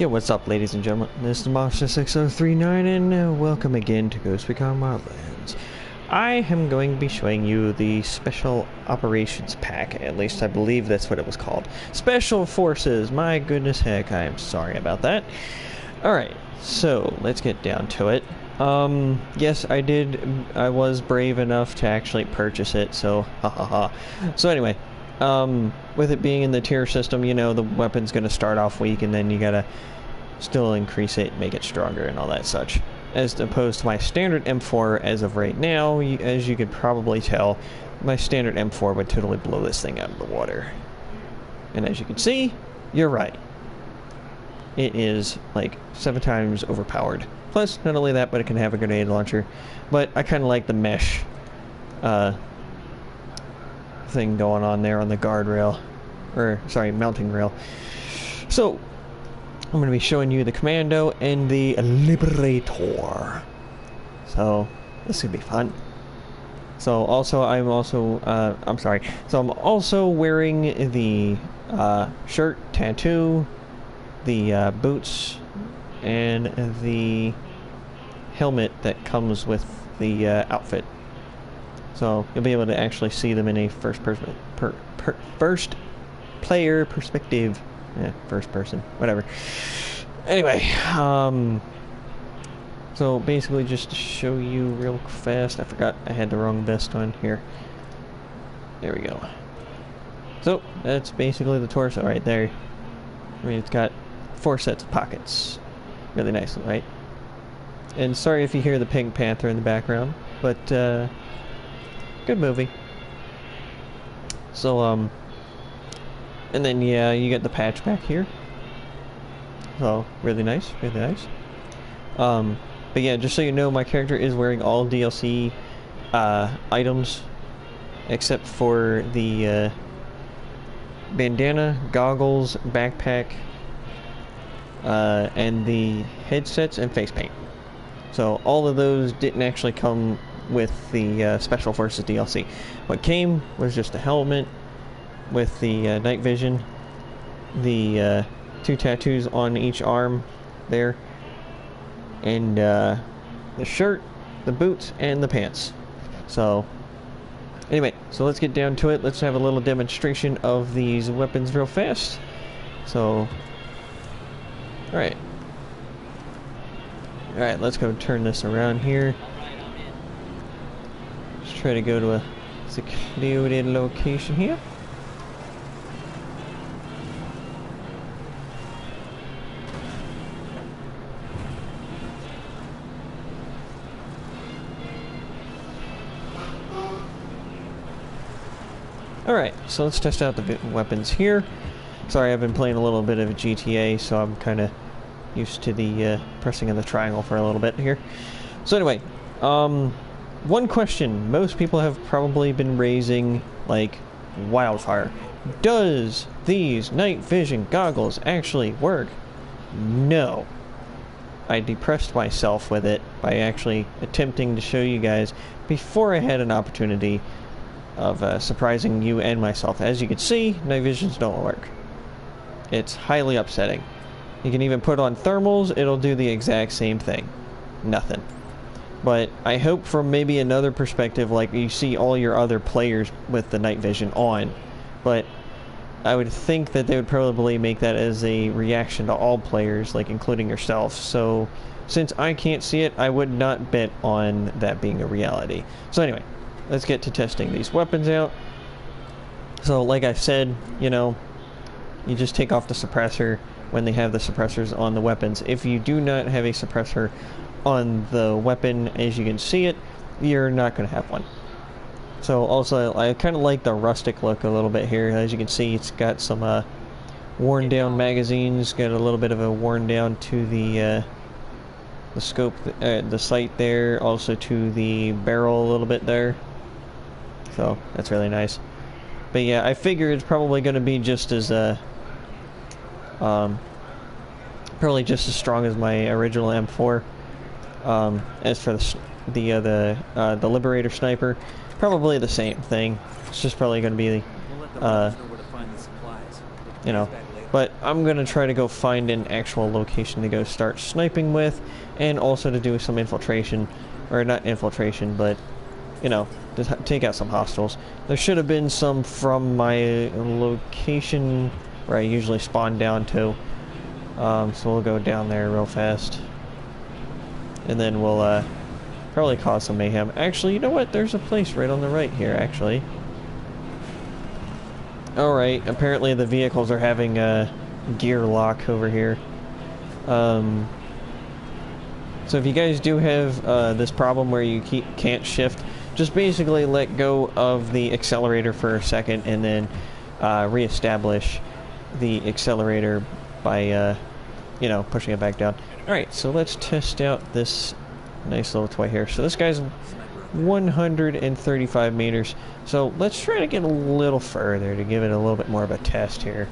Yo, what's up, ladies and gentlemen? This is Monster6039, and welcome again to Recon Wildlands. I am going to be showing you the Special Operations Pack. At least I believe that's what it was called. Special Forces! My goodness heck, I am sorry about that. Alright, so let's get down to it. Yes, I was brave enough to actually purchase it, so ha. So anyway, with it being in the tier system, you know, the weapon's gonna start off weak, and then you gotta still increase it, make it stronger, and all that such. As opposed to my standard M4 as of right now, as you could probably tell, my standard M4 would totally blow this thing out of the water. And as you can see, you're right. It is like 7 times overpowered. Plus, not only that, but it can have a grenade launcher. But I kind of like the mesh thing going on there on the guardrail. Or, sorry, mounting rail. So, I'm going to be showing you the Commando and the Liberator. So, this is going to be fun. So, also, I'm also wearing the shirt, tattoo, the boots, and the helmet that comes with the outfit. So, you'll be able to actually see them in a first player perspective. Yeah, first person, whatever. Anyway, so basically just to show you real fast, I forgot I had the wrong vest on here. There we go. So, that's basically the torso right there. I mean, it's got 4 sets of pockets. Really nice, right? And sorry if you hear the Pink Panther in the background, but, good movie. So, and then, yeah, you get the patch back here. So, really nice, really nice. But yeah, just so you know, my character is wearing all DLC items, except for the bandana, goggles, backpack, and the headsets and face paint. So, all of those didn't actually come with the Special Forces DLC. What came was just a helmet, with the night vision, the 2 tattoos on each arm there, and the shirt, the boots, and the pants. So, anyway, so let's get down to it. Let's have a little demonstration of these weapons real fast. So, alright. Alright, let's go turn this around here. Let's try to go to a secluded location here. Alright, so let's test out the weapons here. Sorry, I've been playing a little bit of GTA, so I'm kind of used to the pressing of the triangle for a little bit here. So anyway, one question most people have probably been raising like wildfire. Does these night vision goggles actually work? No. I depressed myself with it by actually attempting to show you guys before I had an opportunity of surprising you and myself. As you can see, night visions don't work. It's highly upsetting. You can even put on thermals, it'll do the exact same thing. Nothing. But I hope from maybe another perspective, like you see all your other players with the night vision on, but I would think that they would probably make that as a reaction to all players, like including yourself. So since I can't see it, I would not bet on that being a reality. So anyway, let's get to testing these weapons out. So, like I said, you know, you just take off the suppressor when they have the suppressors on the weapons. If you do not have a suppressor on the weapon, as you can see it, you're not going to have one. So, also, I kind of like the rustic look a little bit here. As you can see, it's got some worn down magazines, got a little bit of a worn down to the scope, the sight there, also to the barrel a little bit there. So, that's really nice. But yeah, I figure it's probably going to be just as, probably just as strong as my original M4. As for the Liberator Sniper, probably the same thing. It's just probably going to be You know, but I'm gonna try to go find an actual location to go start sniping with, and also to do some infiltration, or not infiltration, but you know, to take out some hostiles. There should have been some from my location where I usually spawn down to, so we'll go down there real fast, and then we'll probably cause some mayhem. Actually, you know what? There's a place right on the right here, actually. Alright, apparently the vehicles are having a gear lock over here. So if you guys do have this problem where you can't shift, just basically let go of the accelerator for a second and then reestablish the accelerator by, you know, pushing it back down. Alright, so let's test out this nice little toy here. So this guy's 135 meters. So let's try to get a little further to give it a little bit more of a test here.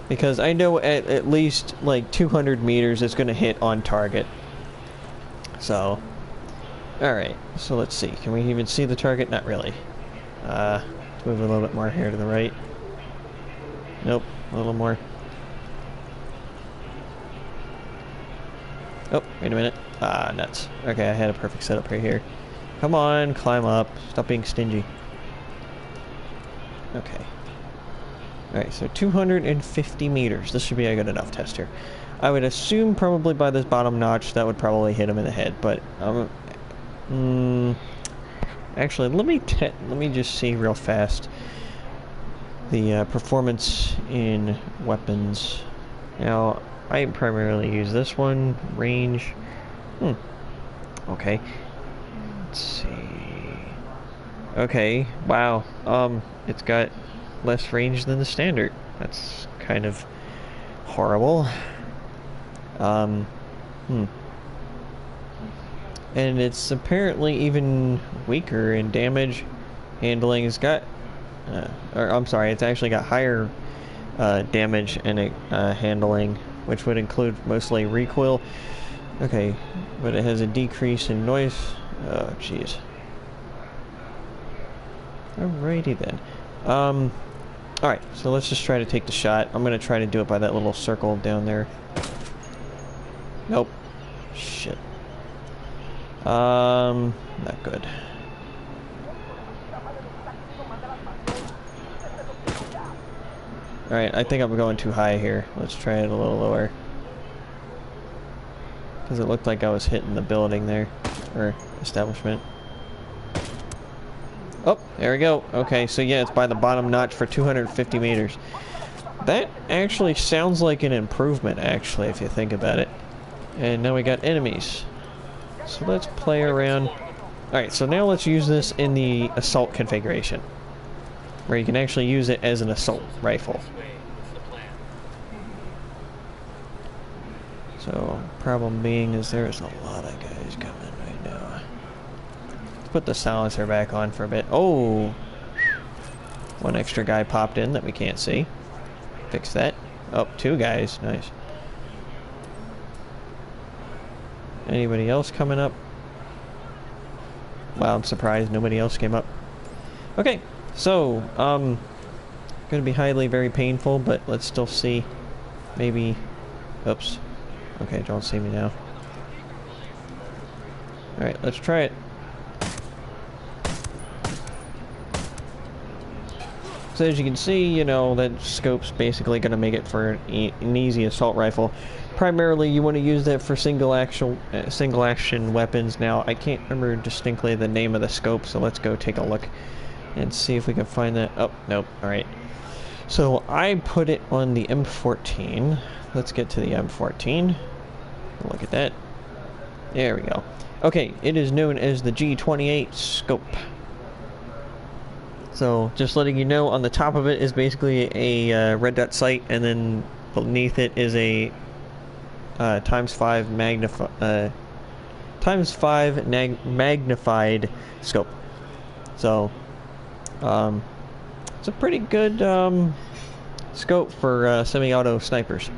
Because I know at least like 200 meters it's going to hit on target. So, alright. So let's see. Can we even see the target? Not really. Let's move a little bit more here to the right. Nope. A little more. Oh, wait a minute. Ah, nuts. Okay, I had a perfect setup right here. Come on, climb up. Stop being stingy. Okay. Alright, so 250 meters. This should be a good enough test here. I would assume probably by this bottom notch that would probably hit him in the head, but actually, let me just see real fast the performance in weapons. Now, I primarily use this one, range. Okay. Let's see. Okay, wow. It's got less range than the standard. That's kind of horrible. And it's apparently even weaker in damage. Handling. It's got, or I'm sorry, it's actually got higher damage and handling, which would include mostly recoil. Okay, but it has a decrease in noise. Oh, jeez. Alrighty then. Alright, so let's just try to take the shot. I'm gonna try to do it by that little circle down there. Nope. Shit. Not good. Alright, I think I'm going too high here. Let's try it a little lower. Because it looked like I was hitting the building there. Or establishment. Oh, there we go. Okay, so yeah, it's by the bottom notch for 250 meters. That actually sounds like an improvement, actually, if you think about it. And now we got enemies. So let's play around. Alright, so now let's use this in the assault configuration. Where you can actually use it as an assault rifle. So, problem being is there's a lot of guys coming right now. Let's put the silencer back on for a bit. Oh! One extra guy popped in that we can't see. Fix that. Oh, two guys. Nice. Anybody else coming up? Wow, I'm surprised nobody else came up. Okay, so, gonna be highly very painful, but let's still see. Maybe... Oops. Okay, don't see me now. Alright, let's try it. So as you can see, you know, that scope's basically going to make it for an easy assault rifle. Primarily, you want to use that for single action weapons. Now, I can't remember distinctly the name of the scope, so let's go take a look and see if we can find that. Oh, nope. Alright. So, I put it on the M14. Let's get to the M14. Look at that. There we go. Okay, it is known as the G28 scope. So, just letting you know, on the top of it is basically a red dot sight, and then beneath it is a ×5 magnified scope. So, it's a pretty good scope for semi-auto snipers.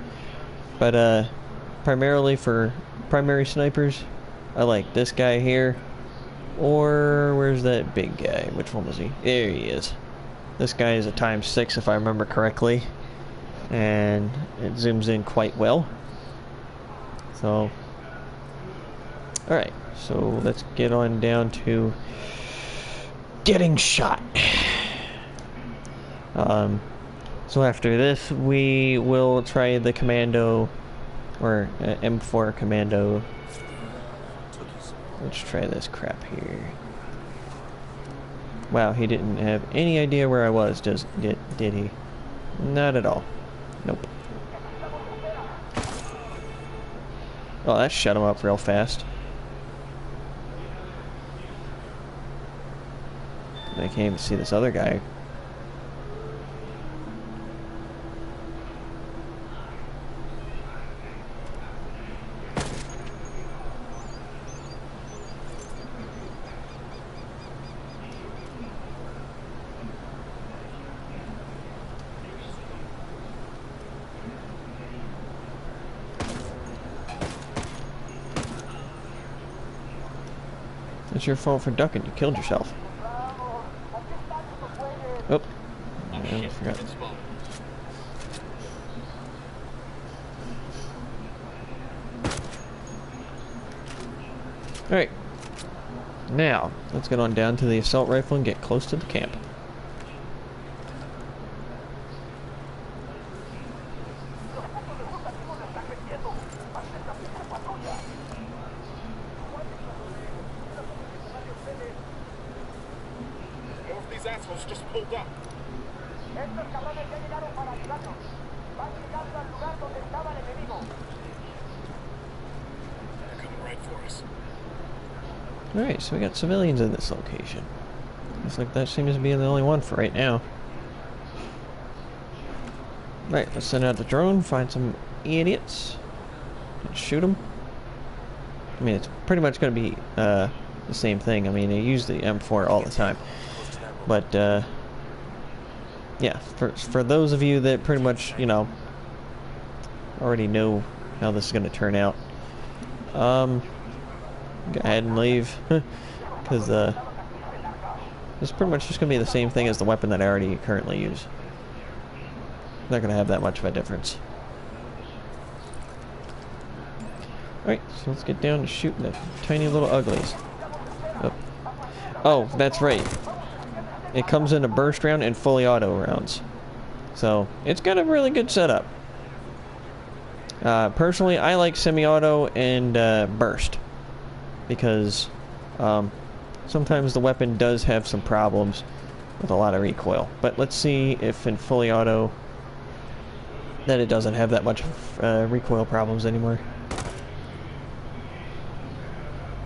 But primarily for primary snipers, I like this guy here. Or, where's that big guy? Which one was he? There he is. This guy is a ×6 if I remember correctly, and it zooms in quite well. So, alright, so let's get on down to getting shot. So after this, we will try the commando, or M4 commando. Let's try this crap here. Wow, he didn't have any idea where I was, did he? Not at all. Nope. Oh, that shut him up real fast. I can't even see this other guy. It's your fault for ducking. You killed yourself. Oh. I forgot. Alright. Now, let's get on down to the assault rifle and get close to the camp. Assholes just pulled up. They're coming right for us. Alright, so we got civilians in this location. Looks like that seems to be the only one for right now. Right, let's send out the drone, find some idiots, and shoot them. I mean, it's pretty much going to be the same thing. I mean, they use the M4 all the time. But, yeah, for those of you that pretty much, you know, already know how this is going to turn out, go ahead and leave, because it's pretty much just going to be the same thing as the weapon that I already currently use. Not going to have that much of a difference. Alright, so let's get down to shooting the tiny little uglies. Oh, that's right. It comes in a burst round and fully auto rounds. So, it's got a really good setup. Personally, I like semi-auto and burst. Because sometimes the weapon does have some problems with a lot of recoil. But let's see if in fully auto that it doesn't have that much recoil problems anymore.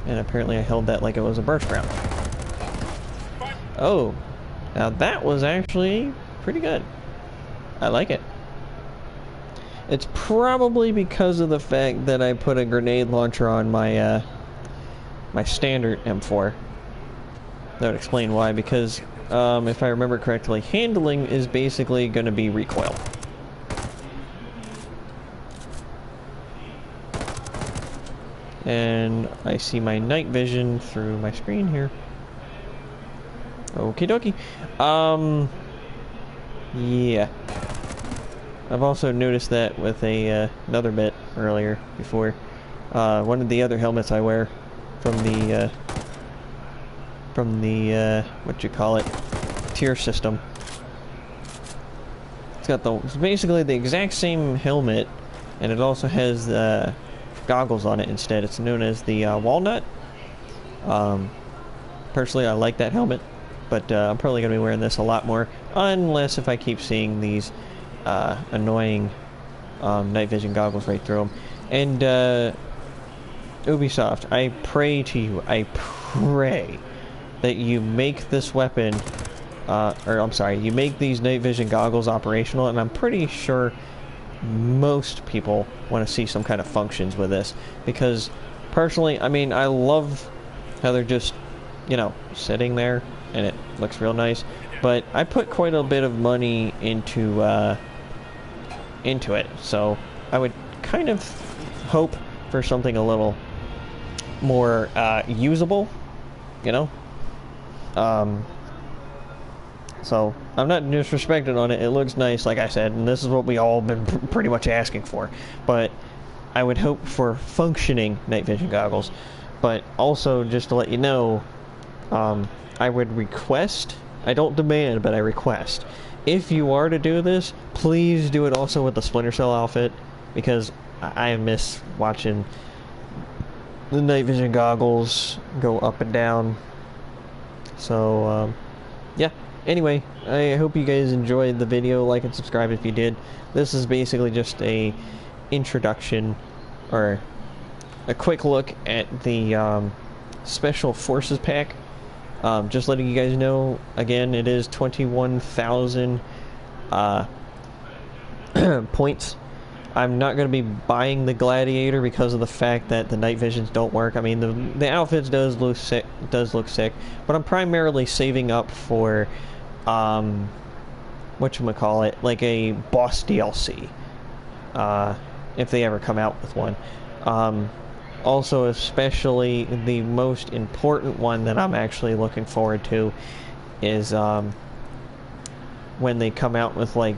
And apparently I held that like it was a burst round. Oh, now that was actually pretty good. I like it. It's probably because of the fact that I put a grenade launcher on my my standard M4. That would explain why, because if I remember correctly, handling is basically going to be recoil. And I see my night vision through my screen here. Okie dokie. Yeah. I've also noticed that with a another bit earlier before. One of the other helmets I wear from the what you call it, tier system. It's got it's basically the exact same helmet, and it also has goggles on it instead. It's known as the walnut. Personally, I like that helmet, but I'm probably going to be wearing this a lot more, unless if I keep seeing these annoying night vision goggles right through them. And Ubisoft, I pray to you, I pray that you make this weapon, or I'm sorry, you make these night vision goggles operational, and I'm pretty sure most people want to see some kind of functions with this, because personally, I mean, I love how they're just, you know, sitting there and it looks real nice, but I put quite a bit of money into it, so I would kind of hope for something a little more usable, you know. So I'm not disrespecting on it. It looks nice, like I said, and this is what we all been pretty much asking for. But I would hope for functioning night vision goggles. But also, just to let you know, I would request, I don't demand, but I request, if you are to do this, please do it also with the Splinter Cell outfit, because I miss watching the night vision goggles go up and down. So, yeah. Anyway, I hope you guys enjoyed the video. Like and subscribe if you did. This is basically just a introduction, or a quick look at the Special Forces pack. Just letting you guys know, again, it is 21,000 points. I'm not going to be buying the Gladiator because of the fact that the night visions don't work. I mean, the outfits does look sick, but I'm primarily saving up for whatchamacallit, like a boss DLC, if they ever come out with one. Also, especially the most important one that I'm actually looking forward to is when they come out with like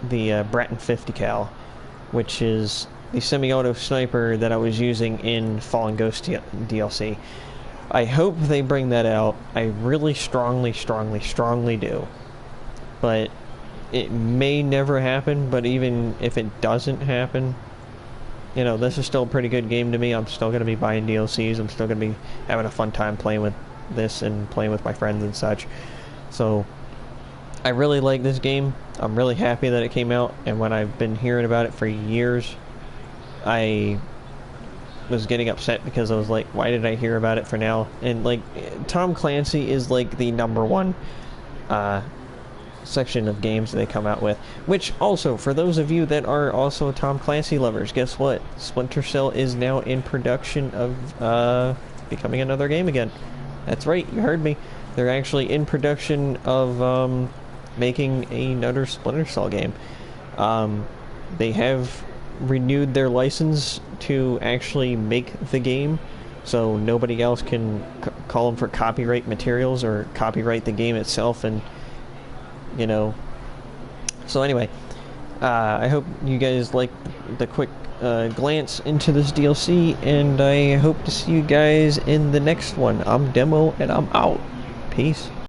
the Bratton 50 cal, which is the semi-auto sniper that I was using in Fallen Ghost DLC. I hope they bring that out. I really strongly do. But it may never happen, but even if it doesn't happen, you know, this is still a pretty good game to me. I'm still going to be buying DLCs. I'm still going to be having a fun time playing with this and playing with my friends and such. So, I really like this game. I'm really happy that it came out, and when I've been hearing about it for years, I was getting upset because I was like, why did I hear about it for now? And like, Tom Clancy is like the #1 section of games they come out with. Which also, for those of you that are also Tom Clancy lovers, guess what? Splinter Cell is now in production of becoming another game again. That's right, you heard me. They're actually in production of making another Splinter Cell game. They have renewed their license to actually make the game, so nobody else can call them for copyright materials or copyright the game itself, and you know. So anyway, I hope you guys like the quick glance into this DLC, and I hope to see you guys in the next one. I'm Demo, and I'm out. Peace.